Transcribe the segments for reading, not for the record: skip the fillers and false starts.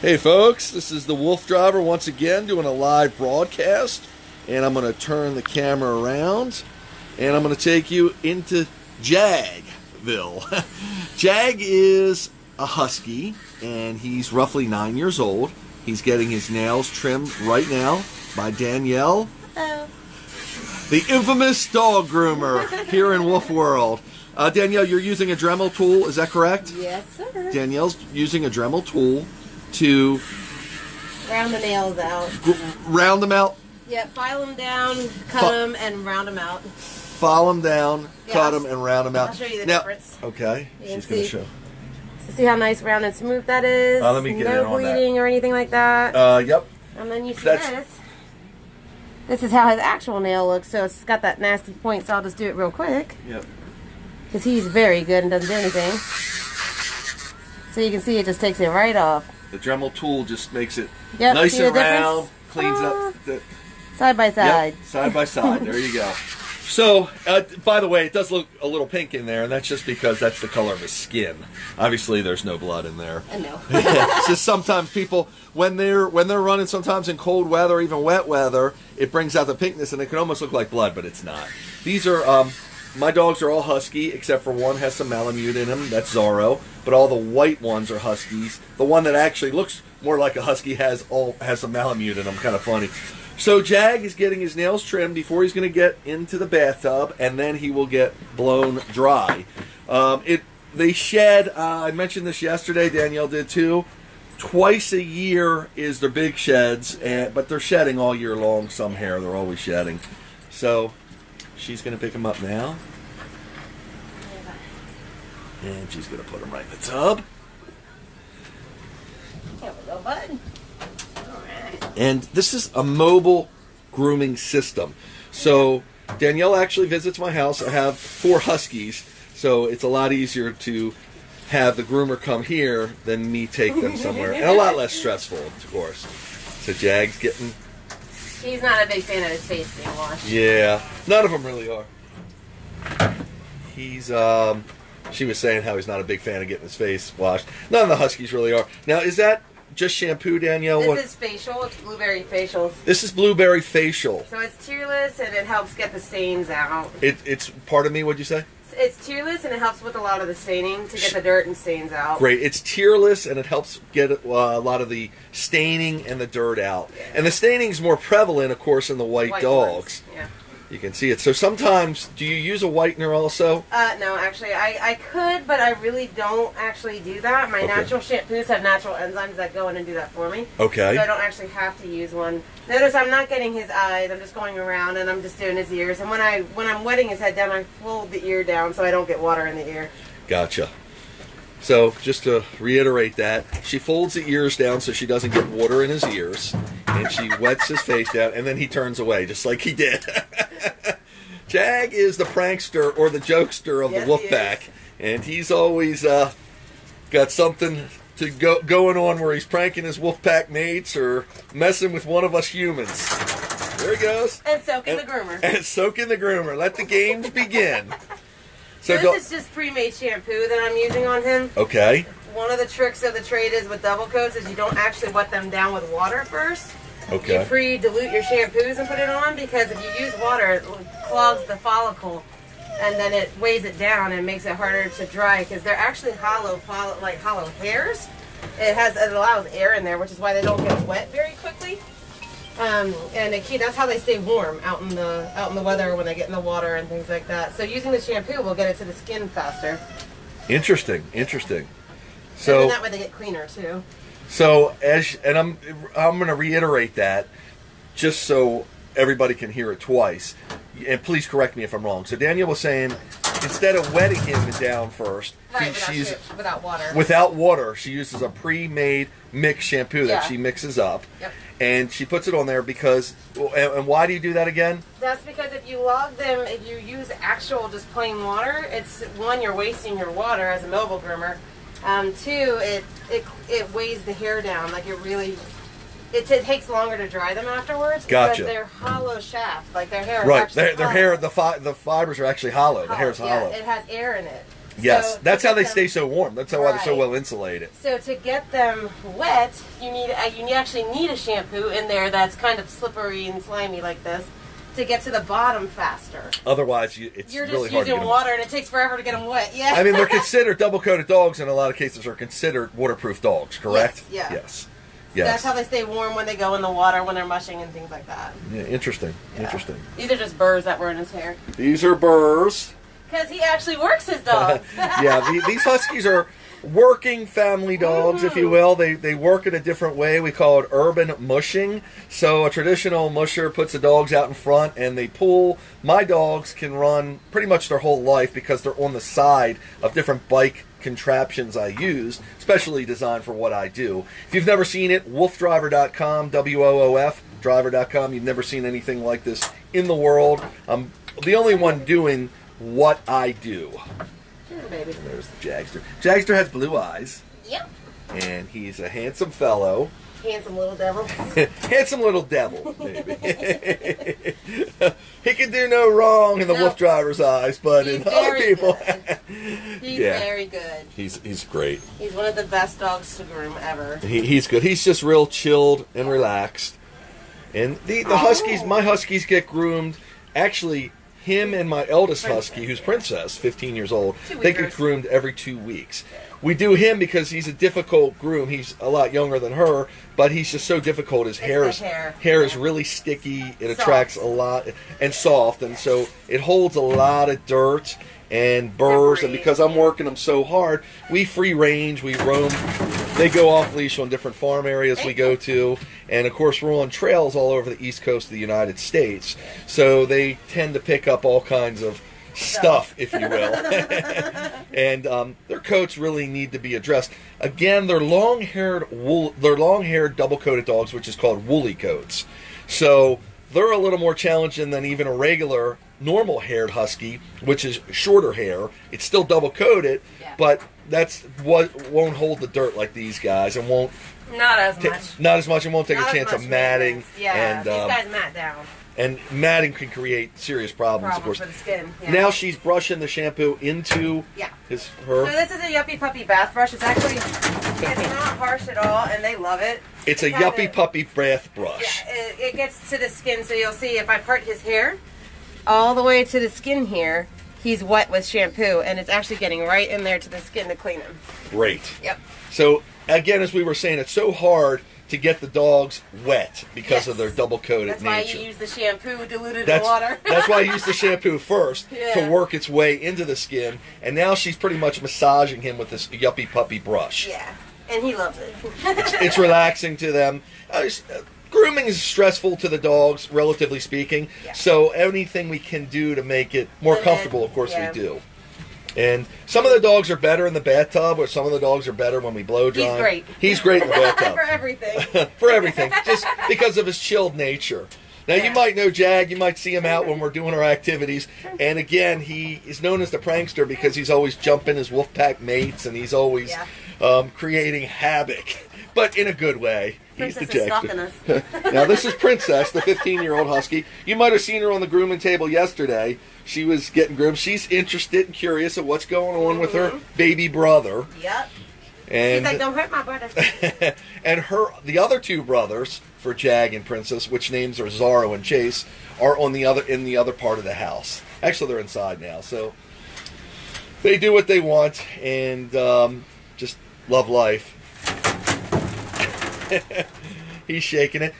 Hey folks, this is the Wolf Driver once again doing a live broadcast, and I'm going to turn the camera around and I'm going to take you into Jagville. Jag is a husky and he's roughly 9 years old. He's getting his nails trimmed right now by Danielle, the infamous dog groomer here in Wolf World. Danielle, you're using a Dremel tool, is that correct? Yes, sir. Danielle's using a Dremel tool to round the nails out. Round them out? Yeah, file them down, cut them, and round them out. File them down, cut them, and round them out. I'll show you the now, difference. Okay, she's going to show. So see how nice, round, and smooth that is? Let me get in no on that. bleeding or anything like that. Yep. And then you see this. This is how his actual nail looks, so it's got that nasty point, so I'll just do it real quick. Yep. Because he's very good and doesn't do anything. So you can see it just takes it right off. The Dremel tool just makes it Yep, nice see and the round, difference? cleans up. The, side by side. Yep, side by side. There you go. So, by the way, it does look a little pink in there, and that's just because that's the color of his skin. Obviously, there's no blood in there. I know. It's just sometimes people, when they're running sometimes in cold weather or even wet weather, it brings out the pinkness, and it can almost look like blood, but it's not. These are, my dogs are all husky, except for one has some Malamute in him. That's Zorro. But all the white ones are huskies. The one that actually looks more like a husky has some Malamute in him. Kind of funny. So Jag is getting his nails trimmed before he's going to get into the bathtub, and then he will get blown dry. They shed. I mentioned this yesterday. Danielle did too. Twice a year is their big sheds, but they're shedding all year long. Some hair, they're always shedding. So she's going to pick him up now. And she's going to put him right in the tub. There we go, bud. All right. And this is a mobile grooming system. So Danielle actually visits my house. I have 4 huskies, so it's a lot easier to have the groomer come here than me take them somewhere. And a lot less stressful, of course. So Jag's getting... He's not a big fan of his face being washed. Yeah, none of them really are. He's, she was saying how he's not a big fan of getting his face washed. None of the huskies really are. Now, is that just shampoo, Danielle? This is facial. It's blueberry facial. This is blueberry facial. So it's tearless, and it helps get the stains out. It's, pardon me, what'd you say? It's tearless, and it helps with a lot of the staining to get the dirt and stains out. Great. It's tearless, and it helps get a lot of the staining and the dirt out. Yeah. And the staining is more prevalent, of course, in the white dogs. Yeah. You can see it. So sometimes, do you use a whitener also? No, actually, I could, but I really don't actually do that. My natural shampoos have natural enzymes that go in and do that for me. Okay. So I don't actually have to use one. Notice I'm not getting his eyes. I'm just going around and I'm just doing his ears. And when I'm wetting his head down, I fold the ear down so I don't get water in the ear. Gotcha. So just to reiterate that, she folds the ears down so she doesn't get water in his ears, and she wets his face down, and then he turns away just like he did. Jag is the prankster or the jokester of the wolf pack, and he's always got something to going on where he's pranking his wolf pack mates or messing with one of us humans. There he goes. And soaking the groomer. And soaking the groomer. Let the games begin. So this is just pre-made shampoo that I'm using on him. Okay. One of the tricks of the trade is with double coats is you don't actually wet them down with water first. Okay. You pre-dilute your shampoos and put it on, because if you use water, it clogs the follicle, and then it weighs it down and makes it harder to dry, because they're actually hollow hairs. It allows air in there, which is why they don't get wet very quickly. And that's how they stay warm out in the weather when they get in the water and things like that. So using the shampoo will get it to the skin faster. Interesting. So and that way they get cleaner too. So I'm going to reiterate that just so everybody can hear it twice. And please correct me if I'm wrong. So Danielle was saying instead of wetting him down first, without water, she uses a pre-made mix shampoo that she mixes up. Yep. And she puts it on there because, and why do you do that again? That's because if you log them, if you use actual just plain water, it's one, you're wasting your water as a mobile groomer. Two, it weighs the hair down. Like it takes longer to dry them afterwards. Gotcha. Because they're hollow shaft, like their hair. Right, is actually their hair, the fibers are actually hollow. The hair's hollow. Yeah, it has air in it. Yes, So that's to how get they them- stay so warm. That's how why they're so Right. well insulated. So to get them wet, you actually need a shampoo in there that's kind of slippery and slimy like this to get to the bottom faster. Otherwise, it's You're really just hard to using get them. water and it takes forever to get them wet. Yeah. I mean, they're considered double-coated dogs. In a lot of cases, are considered waterproof dogs. Correct? Yes, yeah. Yes. That's how they stay warm when they go in the water, when they're mushing and things like that. Yeah, interesting. Yeah. Interesting. These are just burrs that were in his hair. These are burrs. Because he actually works his dogs. Yeah, these Huskies are working family dogs, if you will. They work in a different way. We call it urban mushing. So a traditional musher puts the dogs out in front and they pull. My dogs can run pretty much their whole life because they're on the side of different bike contraptions I use, specially designed for what I do. If you've never seen it, woofdriver.com, W-O-O-F, driver.com. You've never seen anything like this in the world. I'm the only one doing what I do. Sure, baby. There's the Jagster. Jagster has blue eyes, Yep. and he's a handsome fellow. Handsome little devil. Handsome little devil, baby. He can do no wrong in the No. wolf driver's eyes, but He's in other very people, good. He's Yeah. very good. he's great. He's one of the best dogs to groom ever. He's good. He's just real chilled and relaxed. And the Huskies, my Huskies get groomed. Actually, him and my eldest Husky, who's Princess, 15 years old, 2 they get weekers. groomed every 2 weeks. We do him because he's a difficult groom. He's a lot younger than her, but he's just so difficult. His hair the is hair. is really sticky. It Soft. attracts a lot and soft, and so it holds a lot of dirt and burrs. And Debris, because I'm yeah. working them so hard, we free range, we roam. They go off leash on different farm areas we go to, and of course we're on trails all over the east coast of the United States. So they tend to pick up all kinds of stuff, if you will. And their coats really need to be addressed. Again, they're long-haired double-coated dogs, which is called woolly coats. So they're a little more challenging than even a regular normal haired husky, which is shorter hair. It's still double-coated, Yeah. but that's what won't hold the dirt like these guys, and won't Not as much. not as much, and won't take Not a as chance of much matting. maintenance. Yeah, And these guys mat down. and matting can create serious problems, of Problems course. for the skin. Yeah. Now she's brushing the shampoo into Yeah. her. So this is a Yuppie Puppy bath brush. It's actually, it's not harsh at all, and they love it. It's a Kinda- Yuppie Puppy bath brush. Yeah, it gets to the skin, so you'll see if I part his hair all the way to the skin here, he's wet with shampoo, and it's actually getting right in there to the skin to clean him. Great. Yep. So again, as we were saying, it's so hard to get the dogs wet because Yes. of their double-coated That's why nature. you use the shampoo diluted in That's, water. that's why I use the shampoo first to Yeah. work its way into the skin, and now she's pretty much massaging him with this Yuppie Puppy brush. Yeah, and he loves it. It's relaxing to them. Grooming is stressful to the dogs, relatively speaking. Yeah. So anything we can do to make it more Limit, comfortable, of course, yeah. we do. And some of the dogs are better in the bathtub, or some of the dogs are better when we blow dry. He's great. He's great in the bathtub. For everything. For everything, just because of his chilled nature. Now, you Yeah. might know Jag, you might see him out when we're doing our activities, and again, he is known as the prankster because he's always jumping his wolf pack mates, and he's always creating havoc, but in a good way. He's Princess the is stalking Jagster. us. Now, this is Princess, the 15-year-old husky. You might have seen her on the grooming table yesterday. She was getting groomed. She's interested and curious of what's going on with her baby brother. Yep. And He's like, don't hurt my brother. and the other two brothers for Jag and Princess, which names are Zorro and Chase, are in the other part of the house. Actually, they're inside now, so they do what they want and just love life. He's shaking it.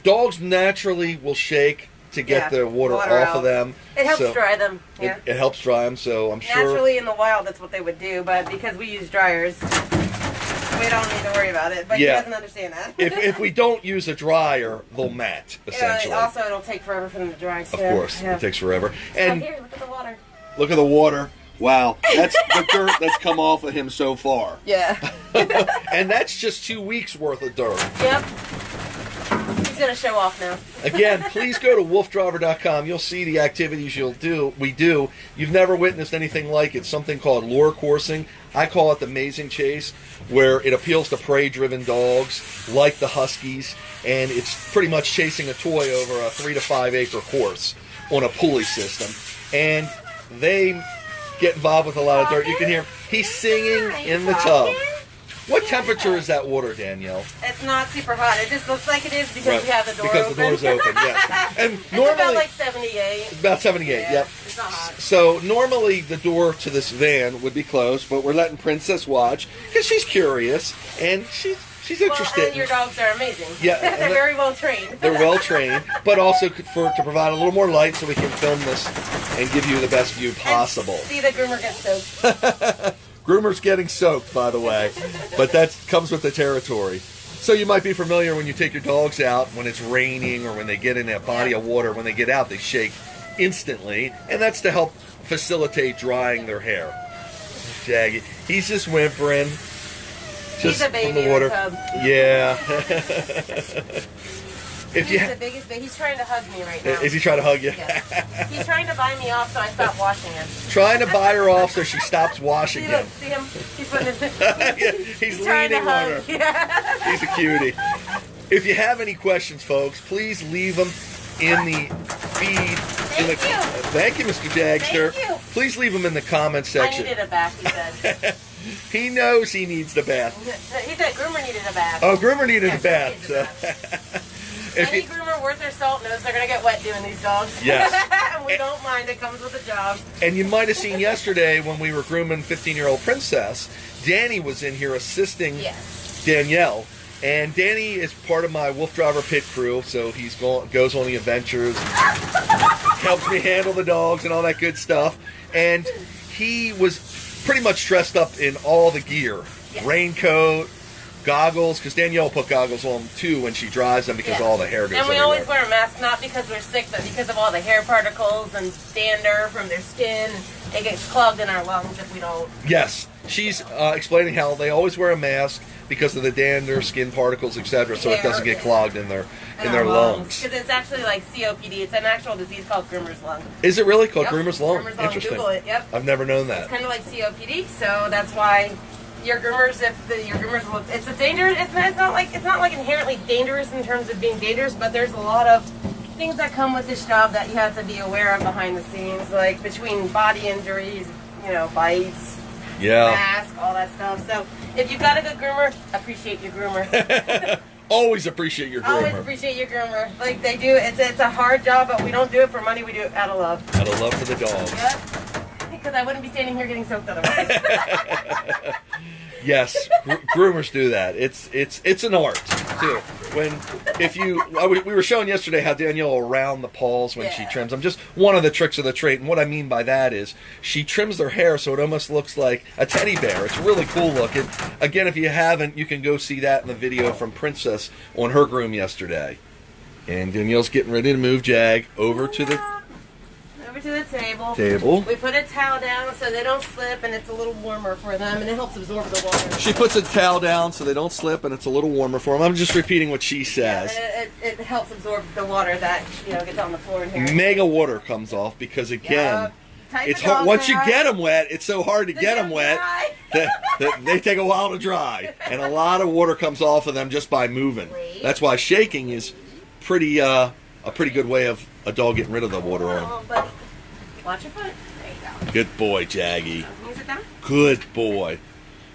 Dogs naturally will shake to get the water off out. of them. It helps so dry them. Yeah. it helps dry them, so I'm sure. Naturally, in the wild, that's what they would do, but because we use dryers, we don't need to worry about it. But Yeah. he doesn't understand that. if we don't use a dryer, they'll mat, essentially. Also, it'll take forever for them to dry. Of course, it takes forever. And And here, look at the water. look at the water. Wow, that's the dirt that's come off of him so far. Yeah. And that's just 2 weeks worth of dirt. Yep. He's gonna show off now. Again, please go to woofdriver.com. You'll see the activities we do. You've never witnessed anything like it. Something called lure coursing. I call it the Amazing Chase, where it appeals to prey-driven dogs like the Huskies, and it's pretty much chasing a toy over a 3 to 5 acre course on a pulley system. And they get involved with a lot of dirt. You can hear him. He's singing in the tub. What temperature is that water, Danielle? It's not super hot. It just looks like it is because you have the door because open. Because the door's open, yeah. And it's normally, about like 78. About 78, yeah. Yep. It's not hot. So normally the door to this van would be closed, but we're letting Princess watch because she's curious and she's interested. Well, and your dogs are amazing. Yeah, they're very well trained. They're well trained, but also to provide a little more light so we can film this and give you the best view possible. And see the groomer get soaked. Groomer's getting soaked, by the way, but that comes with the territory. So you might be familiar when you take your dogs out when it's raining or when they get in that body of water. When they get out, they shake instantly, and that's to help facilitate drying their hair. Shaggy, he's just whimpering. He's a baby from the water. in the tub. Yeah. He's the biggest baby. He's trying to hug me right now. Is he trying to hug you? Yes. He's trying to buy me off so I stop washing him. Trying to buy her off so she stops washing him. See him? He's putting his Yeah, he's leaning on her. Yeah. He's a cutie. If you have any questions, folks, please leave them in the feed. Thank you, Mr. Jagster. Thank you. Please leave them in the comment section. I needed a bath, he said. He knows he needs the bath. He said groomer needed a bath. Oh, groomer needed a bath. Any groomer worth their salt knows they're going to get wet doing these dogs. Yes. And we don't mind. It comes with a job. And you might have seen yesterday when we were grooming 15-year-old Princess, Danny was in here assisting Danielle. And Danny is part of my Wolf Driver pit crew, so he's goes on the adventures, helps me handle the dogs and all that good stuff. And he was pretty much dressed up in all the gear. Raincoat, goggles, because Danielle will put goggles on too when she drives them because all the hair goes And we everywhere. always wear a mask, not because we're sick, but because of all the hair particles and dander from their skin. It gets clogged in our lungs if we don't. Yes, she's explaining how they always wear a mask because of the dander, skin particles, etc., so it doesn't get clogged in their lungs. Because it's actually like COPD. It's an actual disease called groomer's lung. Is it really called groomer's lung? Groomer's lung. Interesting. Google it. Yep. I've never known that. It's kind of like COPD, so that's why your groomers, your groomers look, it's a dangerous. It's not like inherently dangerous in terms of being dangerous, but there's a lot of things that come with this job that you have to be aware of behind the scenes, like between body injuries, bites, mask, all that stuff. So if you've got a good groomer, appreciate your groomer. Always appreciate your groomer. Always appreciate your groomer. Like they do, it's a hard job, but we don't do it for money. We do it out of love. Out of love for the dogs. Yep. Because I wouldn't be standing here getting soaked otherwise. Yes, groomers do that. It's an art too. We were showing yesterday how Danielle will round the paws when she trims them. Just one of the tricks of the trade, and what I mean by that is she trims their hair so it almost looks like a teddy bear. It's really cool looking. Again, if you haven't, you can go see that in the video from Princess on her groom yesterday. And Danielle's getting ready to move Jag over to the table. We put a towel down so they don't slip, and it's a little warmer for them, and it helps absorb the water. She puts a towel down so they don't slip, and it's a little warmer for them. I'm just repeating what she says. It helps absorb the water that gets on the floor in here. Mega water comes off because again, it's hard, once you get them wet, it's so hard to get them wet that they take a while to dry, and a lot of water comes off of them just by moving. That's why shaking is a pretty good way of a dog getting rid of the water on them. Watch your foot. There you go. Good boy, Jaggy. Can you sit down? Good boy.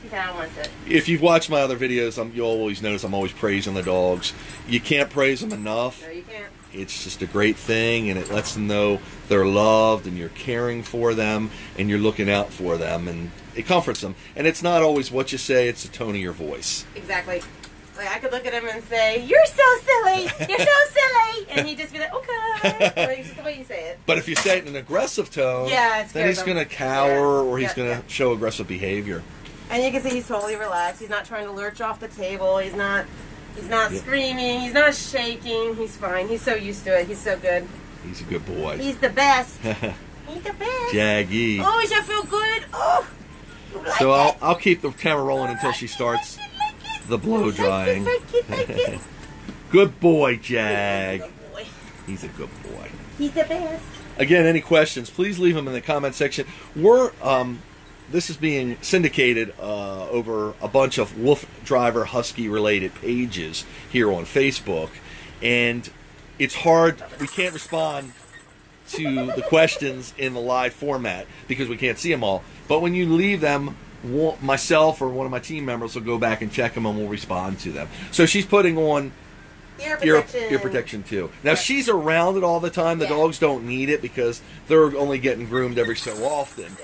Sit down, I want to sit. If you've watched my other videos, you'll always notice I'm always praising the dogs. You can't praise them enough. No, you can't. It's just a great thing, and it lets them know they're loved, and you're caring for them, and you're looking out for them, and it comforts them. And it's not always what you say, it's the tone of your voice. Exactly. Like I could look at him and say, "You're so silly. You're so silly," and he'd just be like, "Okay." Like, it's just the way you say it. But if you say it in an aggressive tone, then he's going to cower or he's going to show aggressive behavior. And you can see he's totally relaxed. He's not trying to lurch off the table. He's not screaming. He's not shaking. He's fine. He's so used to it. He's so good. He's a good boy. He's the best. He's the best. Jaggy. Oh, does that feel good? Oh. Like so I'll keep the camera rolling until she starts the blow drying. Good boy, Jag. He's a good boy. He's the best. Again, any questions, please leave them in the comment section. This is being syndicated over a bunch of Wolf Driver Husky related pages here on Facebook, and it's hard. We can't respond to the questions in the live format because we can't see them all. But when you leave them, myself or one of my team members will go back and check them and we'll respond to them. So she's putting on ear protection too. Now she's around it all the time. The dogs don't need it because they're only getting groomed every so often.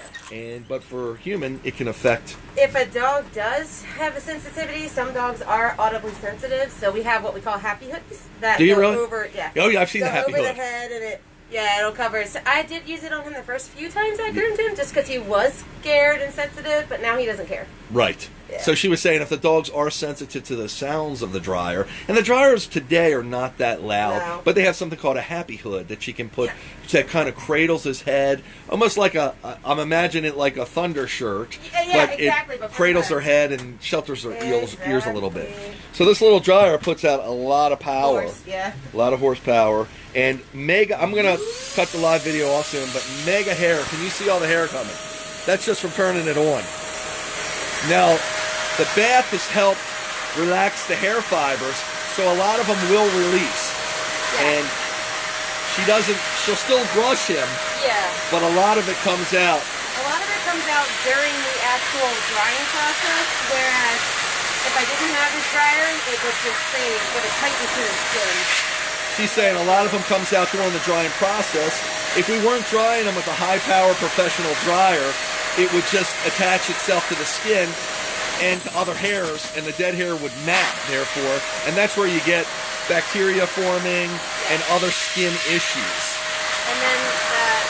But for human, it can affect. If a dog does have a sensitivity, some dogs are audibly sensitive. So we have what we call happy hoods that Do you go really? over. Yeah. Oh yeah, I've seen the happy over hood. the head and it. Yeah, it'll cover. So I did use it on him the first few times I groomed him, just because he was scared and sensitive. But now he doesn't care. Right. Yeah. So she was saying if the dogs are sensitive to the sounds of the dryer, and the dryers today are not that loud, but they have something called a happy hood that she can put that kind of cradles his head, almost like I'm imagining it like a thunder shirt, but exactly, it cradles her head and shelters her ears a little bit. So this little dryer puts out a lot of power, a lot of horsepower, and mega. I'm gonna cut the live video off soon, but mega hair. Can you see all the hair coming? That's just from turning it on. Now, the bath has helped relax the hair fibers, so a lot of them will release. And she'll still brush him, but a lot of it comes out. A lot of it comes out during the actual drying process, whereas if I didn't have this dryer, it would just save, it would tighten to the skin. She's saying a lot of them comes out during the drying process. If we weren't drying them with a high-power professional dryer, it would just attach itself to the skin and to other hairs, and the dead hair would mat, therefore, and that's where you get bacteria forming and other skin issues. And then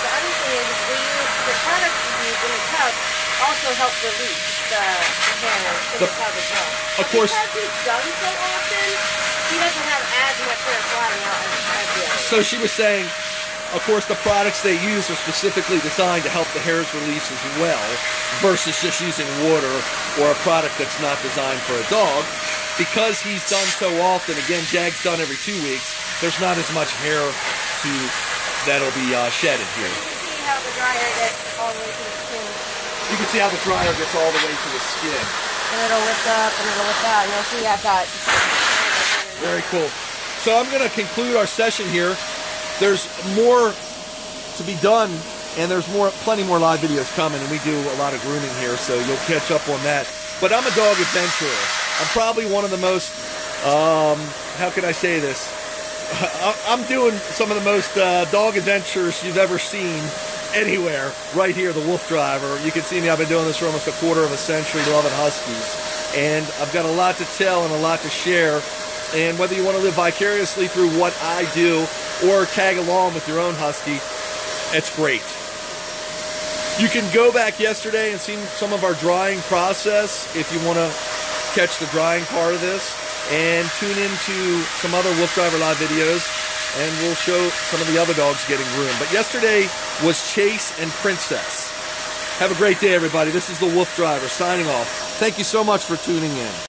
the other thing is the products we use in the tub also help release the hair in the tub as well. Of course. Because he's done so often, he doesn't have as much hair flying out as the others. So she was saying, of course, the products they use are specifically designed to help the hairs release as well, versus just using water or a product that's not designed for a dog. Because he's done so often, again, Jag's done every 2 weeks, there's not as much hair that'll be shedded here. You can see how the dryer gets all the way to the skin. You can see how the dryer gets all the way to the skin. And it'll lift up and it'll lift out, and you'll see I've got... Very cool. So I'm going to conclude our session here. There's more to be done, and there's plenty more live videos coming, and we do a lot of grooming here, so you'll catch up on that. But I'm a dog adventurer. I'm probably one of the most, how can I say this? I'm doing some of the most dog adventures you've ever seen anywhere, right here, the Wolf Driver. You can see me, I've been doing this for almost a quarter of a century, loving Huskies. And I've got a lot to tell and a lot to share. And whether you want to live vicariously through what I do or tag along with your own Husky, it's great. You can go back yesterday and see some of our drying process if you want to catch the drying part of this, and tune into some other Wolf Driver live videos, and we'll show some of the other dogs getting groomed. But yesterday was Chase and Princess. Have a great day, everybody. This is the Wolf Driver signing off. Thank you so much for tuning in.